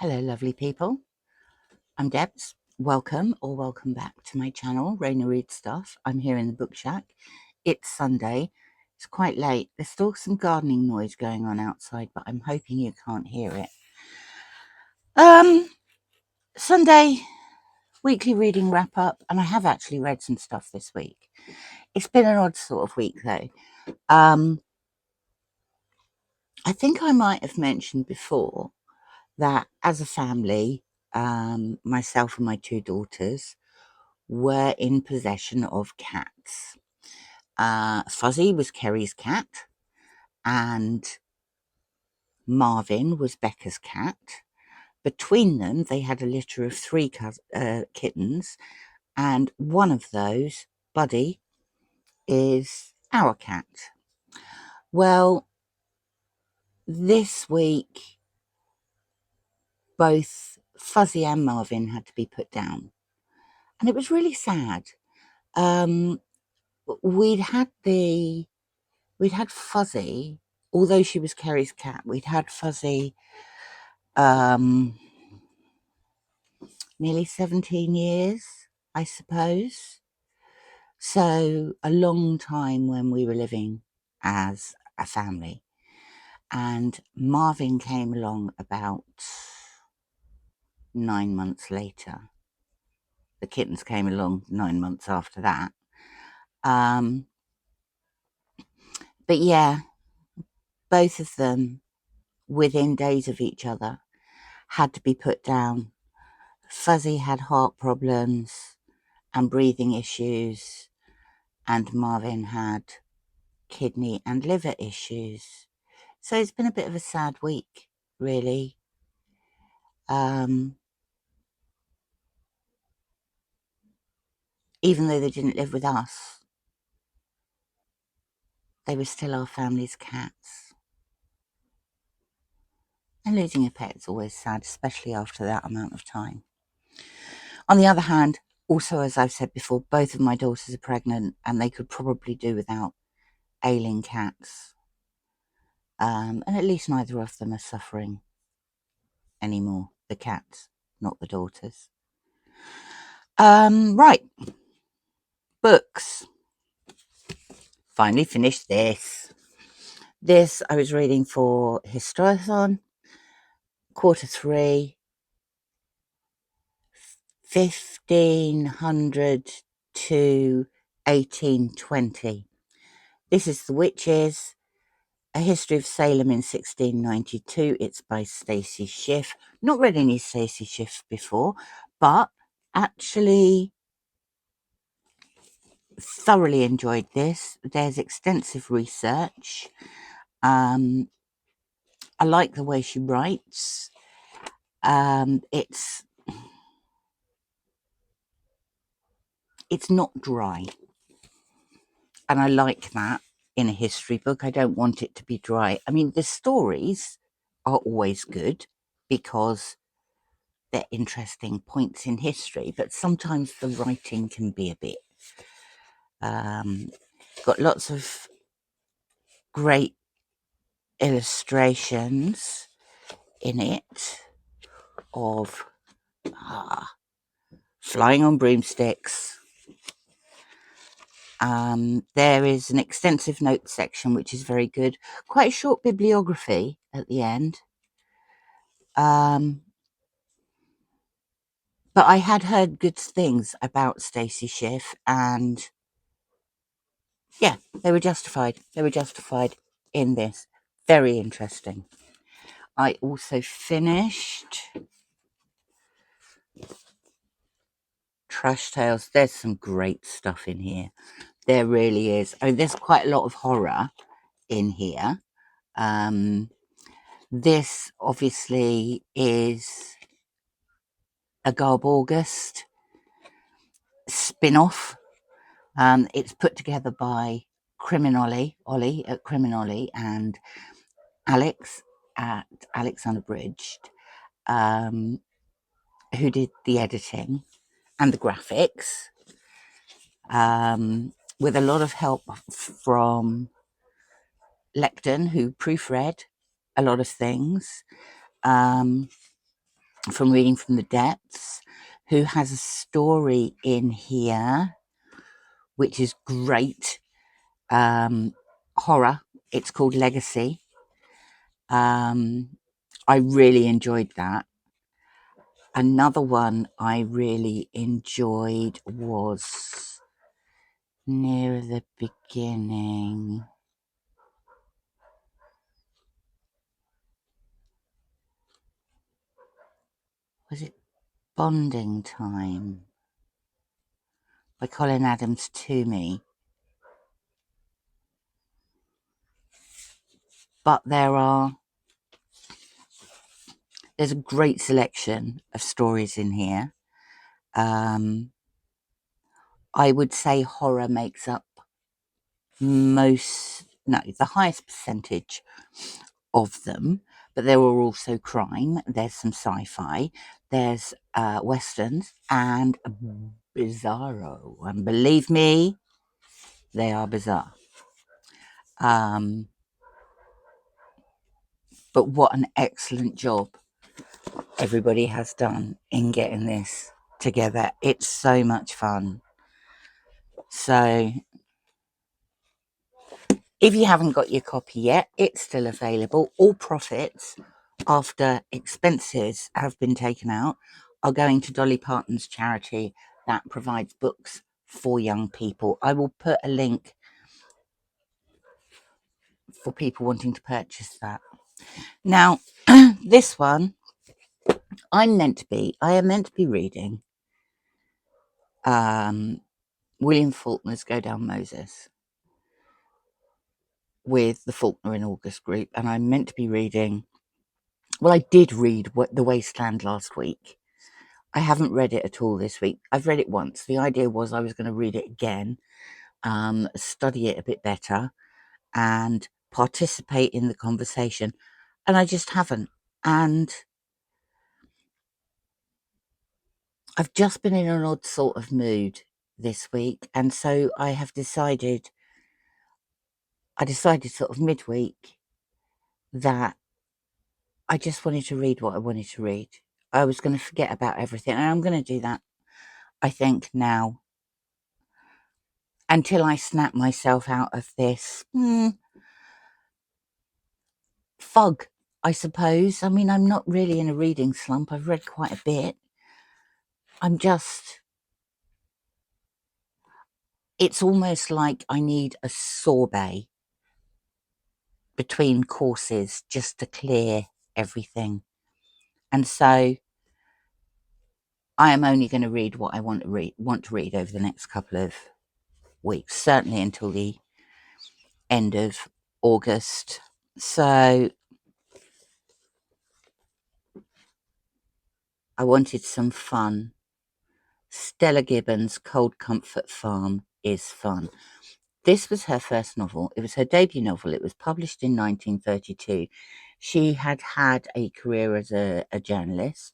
Hello, lovely people. I'm Debs. Welcome or welcome back to my channel, Raina Reads Stuff. I'm here in the book shack. It's Sunday. It's quite late. There's still some gardening noise going on outside, but I'm hoping you can't hear it. Sunday, weekly reading wrap up, and I have actually read some stuff this week. It's been an odd sort of week though. I think I might have mentioned before that as a family, myself and my two daughters were in possession of cats. Fuzzy was Kerry's cat, and Marvin was Becca's cat. Between them, they had a litter of three kittens, and one of those, Buddy, is our cat. Well, this week, both Fuzzy and Marvin had to be put down, and it was really sad. We'd had Fuzzy, although she was Kerry's cat. We'd had Fuzzy nearly 17 years, I suppose. So a long time when we were living as a family. And Marvin came along about 9 months later. The kittens came along 9 months after that. But yeah, both of them, within days of each other, had to be put down. Fuzzy had heart problems and breathing issues, and Marvin had kidney and liver issues. So it's been a bit of a sad week, really. Even though they didn't live with us, they were still our family's cats. And losing a pet is always sad, especially after that amount of time. On the other hand, also, as I've said before, both of my daughters are pregnant and they could probably do without ailing cats. And at least neither of them are suffering anymore. The cats, not the daughters. Right. Books. Finally finished this. This I was reading for Historathon, quarter 3, 1500 to 1820. This is The Witches, A History of Salem in 1692. It's by Stacy Schiff. Not read any Stacy Schiff before, but actually thoroughly enjoyed this. There's extensive research. I like the way she writes. It's not dry, and I like that in a history book. I don't want it to be dry. I mean, the stories are always good because they're interesting points in history, but sometimes the writing can be a bit got lots of great illustrations in it of flying on broomsticks. There is an extensive notes section, which is very good. Quite a short bibliography at the end. But I had heard good things about Stacy Schiff, and yeah, they were justified. They were justified in this. Very interesting. I also finished Trash Tales. There's some great stuff in here. There really is. I mean, there's quite a lot of horror in here. This obviously is a Garb August spin-off. It's put together by Olly at Olly, and Alex at Alex Unabridged, who did the editing and the graphics, with a lot of help from Lekden, who proofread a lot of things. from Reading from the Depths, who has a story in here which is great. Horror. It's called Legacy. I really enjoyed that. Another one I really enjoyed was near the beginning. Was it Bonding Time by Colin Adams to me? But there's a great selection of stories in here. I would say horror makes up the highest percentage of them, but there are also crime, there's some sci-fi, there's westerns, and bizarro. And believe me, they are bizarre. But what an excellent job everybody has done in getting this together. It's so much fun. So if you haven't got your copy yet, it's still available. All profits after expenses have been taken out are going to Dolly Parton's charity that provides books for young people. I will put a link for people wanting to purchase that. Now, this one, I am meant to be reading William Faulkner's Go Down Moses with the Faulkner in August group, and I'm meant to be reading, well, I did read The Wasteland last week. I haven't read it at all this week. I've read it once. The idea was I was going to read it again, study it a bit better, and participate in the conversation, and I just haven't. And I've just been in an odd sort of mood this week, and so I decided sort of midweek that I just wanted to read what I wanted to read. I was going to forget about everything, and I'm going to do that, I think, now, until I snap myself out of this fog, I suppose. I mean, I'm not really in a reading slump. I've read quite a bit. It's almost like I need a sorbet between courses just to clear everything. And so I am only going to read what I want to read over the next couple of weeks, certainly until the end of August. So I wanted some fun. Stella Gibbons' Cold Comfort Farm is fun. This was her first novel. It was her debut novel. It was published in 1932. She had had a career as a journalist.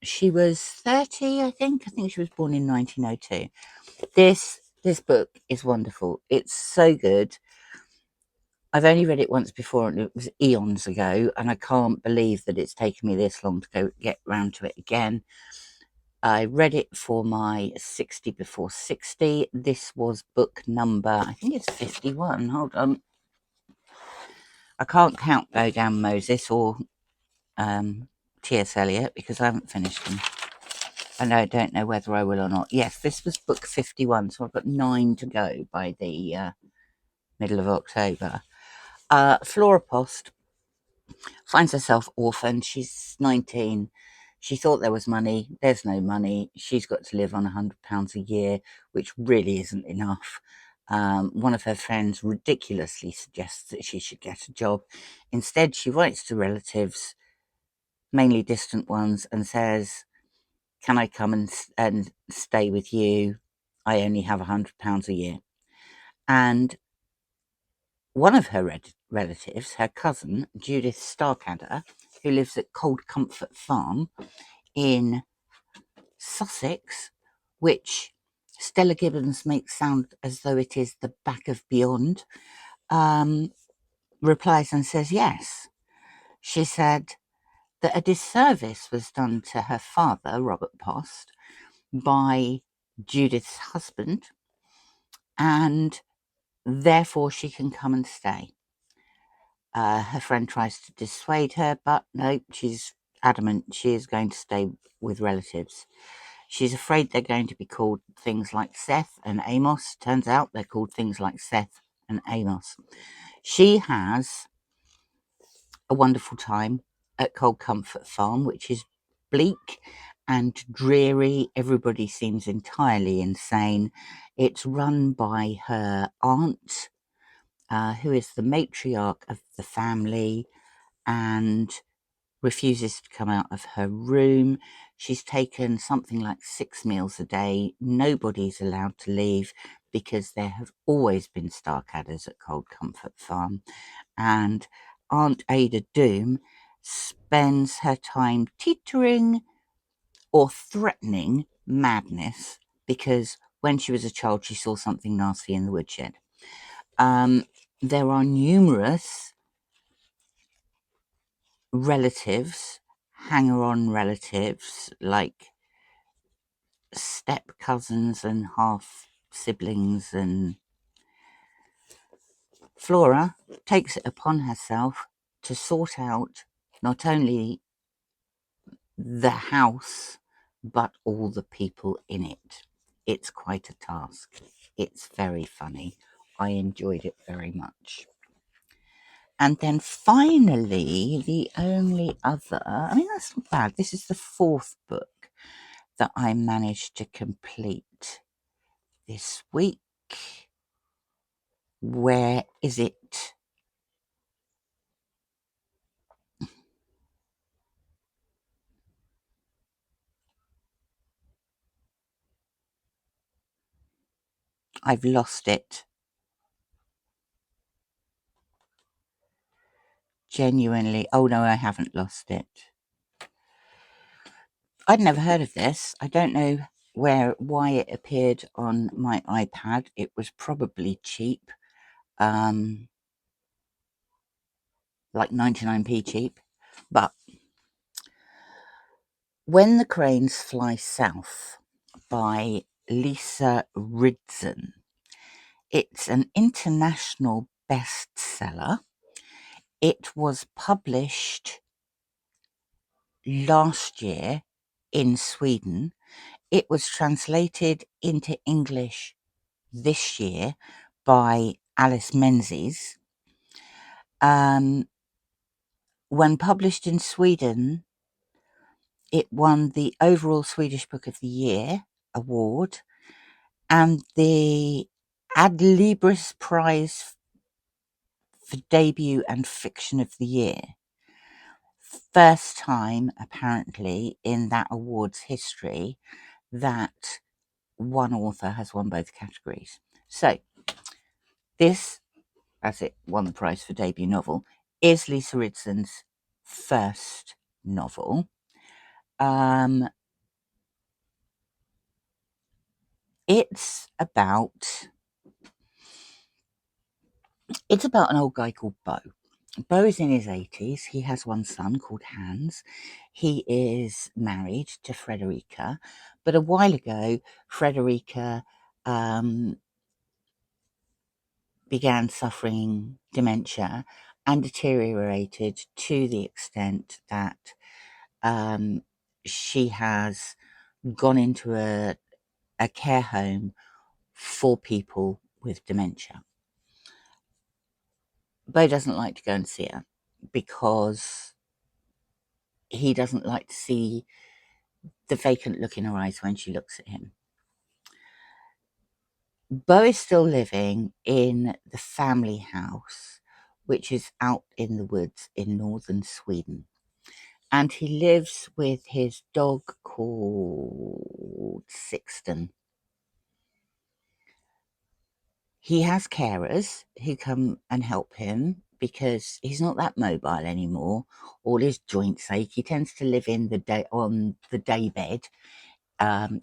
She was 30, I think. I think she was born in 1902. This book is wonderful. It's so good. I've only read it once before, and it was eons ago, and I can't believe that it's taken me this long to get round to it again. I read it for my 60 before 60. This was book number, I think it's 51. Hold on. I can't count Go Down Moses or T.S. Eliot because I haven't finished them. And I don't know whether I will or not. Yes, this was book 51, so I've got 9 to go by the middle of October. Flora Post finds herself orphaned. She's 19. She thought there was money. There's no money. She's got to live on £100 a year, which really isn't enough. One of her friends ridiculously suggests that she should get a job. Instead, she writes to relatives, mainly distant ones, and says, can I come and stay with you? I only have £100 a year. And one of her relatives, her cousin, Judith Starkadder, who lives at Cold Comfort Farm in Sussex, which Stella Gibbons makes sound as though it is the back of beyond, replies and says yes. She said, that a disservice was done to her father, Robert Post, by Judith's husband, and therefore she can come and stay. Her friend tries to dissuade her, but no, she's adamant she is going to stay with relatives. She's afraid they're going to be called things like Seth and Amos. Turns out they're called things like Seth and Amos. She has a wonderful time at Cold Comfort Farm, which is bleak and dreary. Everybody seems entirely insane. It's run by her aunt, who is the matriarch of the family and refuses to come out of her room. She's taken something like 6 meals a day. Nobody's allowed to leave because there have always been starcadders at Cold Comfort Farm. And Aunt Ada Doom spends her time teetering or threatening madness because when she was a child, she saw something nasty in the woodshed. There are numerous relatives, hanger-on relatives, like step cousins and half siblings, and Flora takes it upon herself to sort out not only the house but all the people in it. It's quite a task. It's very funny. I enjoyed it very much. And then finally, the only other, I mean, that's not bad. This is the 4th book that I managed to complete this week. Where is it? I've lost it. Genuinely. Oh no, I haven't lost it. I'd never heard of this. I don't know why it appeared on my iPad. It was probably cheap. Like 99p cheap. But When the Cranes Fly South by Lisa Ridzen. It's an international bestseller. It was published last year in Sweden. It was translated into English this year by Alice Menzies. When published in Sweden, it won the overall Swedish Book of the Year award and the Ad Libris Prize for Debut and Fiction of the Year. First time, apparently, in that award's history that one author has won both categories. So, this, as it won the prize for debut novel, is Lisa Ridzen's first novel. It's about an old guy called Bo. Bo is in his 80s. He has one son called Hans. He is married to Frederica, but a while ago, Frederica began suffering dementia and deteriorated to the extent that she has gone into a care home for people with dementia. Bo doesn't like to go and see her because he doesn't like to see the vacant look in her eyes when she looks at him. Bo is still living in the family house, which is out in the woods in northern Sweden. And he lives with his dog called Sixten. He has carers who come and help him because he's not that mobile anymore. All his joints ache. He tends to live on the day bed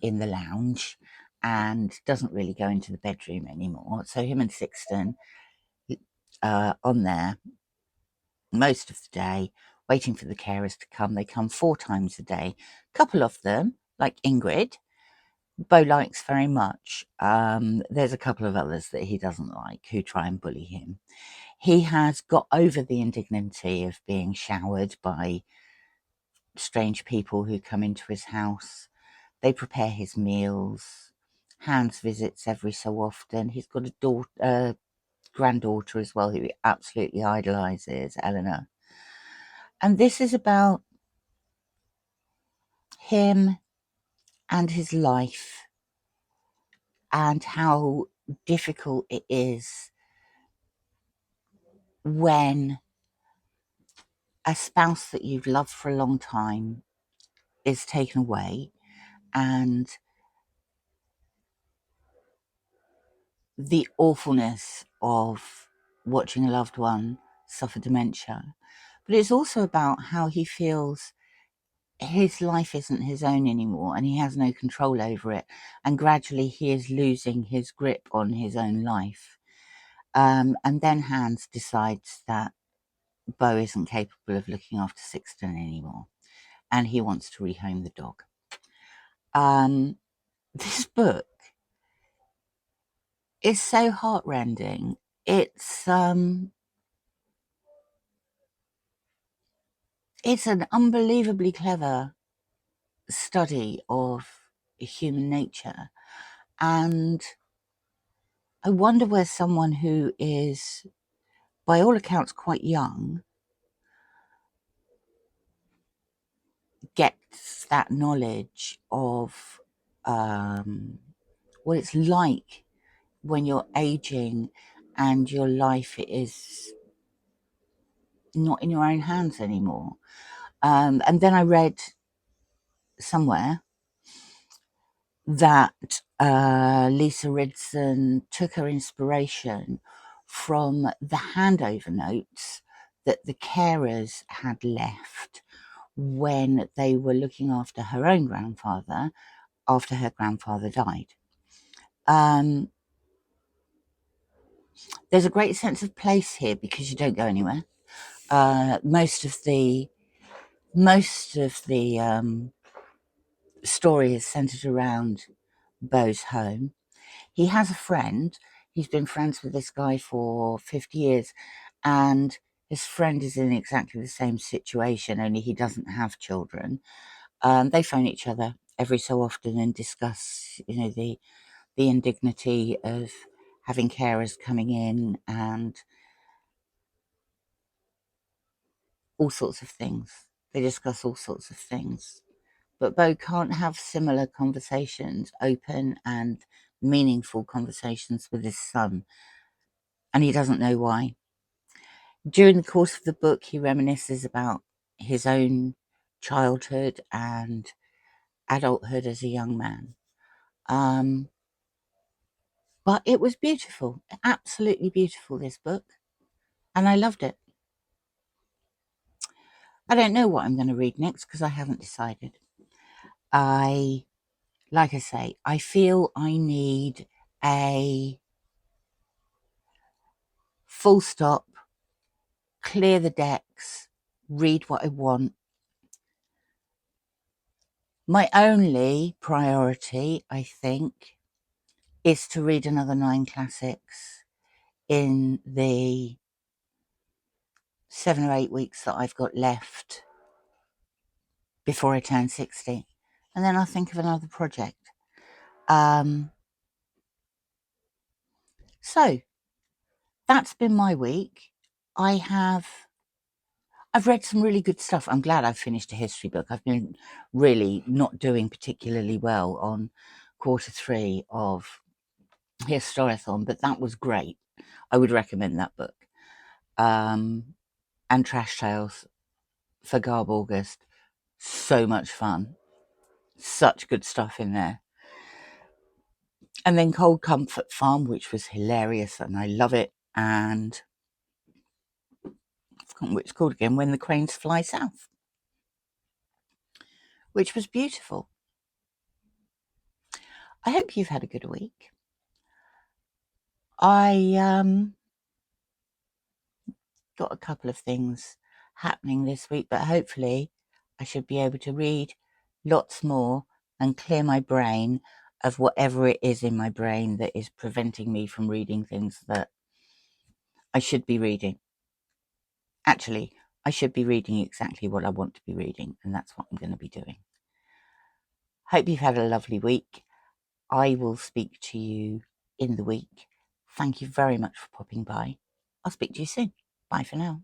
in the lounge and doesn't really go into the bedroom anymore. So him and Sixten on there most of the day. waiting for the carers to come. They come 4 times a day. A couple of them, like Ingrid, Bo likes very much. There's a couple of others that he doesn't like who try and bully him. He has got over the indignity of being showered by strange people who come into his house. They prepare his meals. Hans visits every so often. He's got a granddaughter as well who he absolutely idolizes, Eleanor. And this is about him and his life and how difficult it is when a spouse that you've loved for a long time is taken away, and the awfulness of watching a loved one suffer dementia. But it's also about how he feels his life isn't his own anymore and he has no control over it, and gradually he is losing his grip on his own life. And then Hans decides that Bo isn't capable of looking after Sixten anymore, and he wants to rehome the dog. This book is so heartrending. It's an unbelievably clever study of human nature, and I wonder where someone who is, by all accounts, quite young gets that knowledge of what it's like when you're aging and your life is not in your own hands anymore. And then I read somewhere that Lisa Ridzen took her inspiration from the handover notes that the carers had left when they were looking after her own grandfather after her grandfather died. There's a great sense of place here because you don't go anywhere. Most of the story is centered around Bo's home. He has a friend. He's been friends with this guy for 50 years, and his friend is in exactly the same situation, only he doesn't have children. They phone each other every so often and discuss, the indignity of having carers coming in and all sorts of things. They discuss all sorts of things. But Bo can't have similar conversations, open and meaningful conversations with his son, and he doesn't know why. During the course of the book, he reminisces about his own childhood and adulthood as a young man. But it was beautiful, absolutely beautiful, this book, and I loved it. I don't know what I'm going to read next because I haven't decided. Like I say, I feel I need a full stop, clear the decks, read what I want. My only priority, I think, is to read another 9 classics in the 7 or 8 weeks that I've got left before I turn 60. And then I'll think of another project. So that's been my week. I've read some really good stuff. I'm glad I've finished a history book. I've been really not doing particularly well on Q3 of Historathon, but that was great. I would recommend that book. And Trash Tales for Garb August. So much fun. Such good stuff in there. And then Cold Comfort Farm, which was hilarious and I love it. And I've forgotten what it's called again, When the Cranes Fly South, which was beautiful. I hope you've had a good week. I got a couple of things happening this week, but hopefully I should be able to read lots more and clear my brain of whatever it is in my brain that is preventing me from reading things that I should be reading. Actually, I should be reading exactly what I want to be reading, and that's what I'm going to be doing. Hope you've had a lovely week. I will speak to you in the week. Thank you very much for popping by. I'll speak to you soon. Bye for now.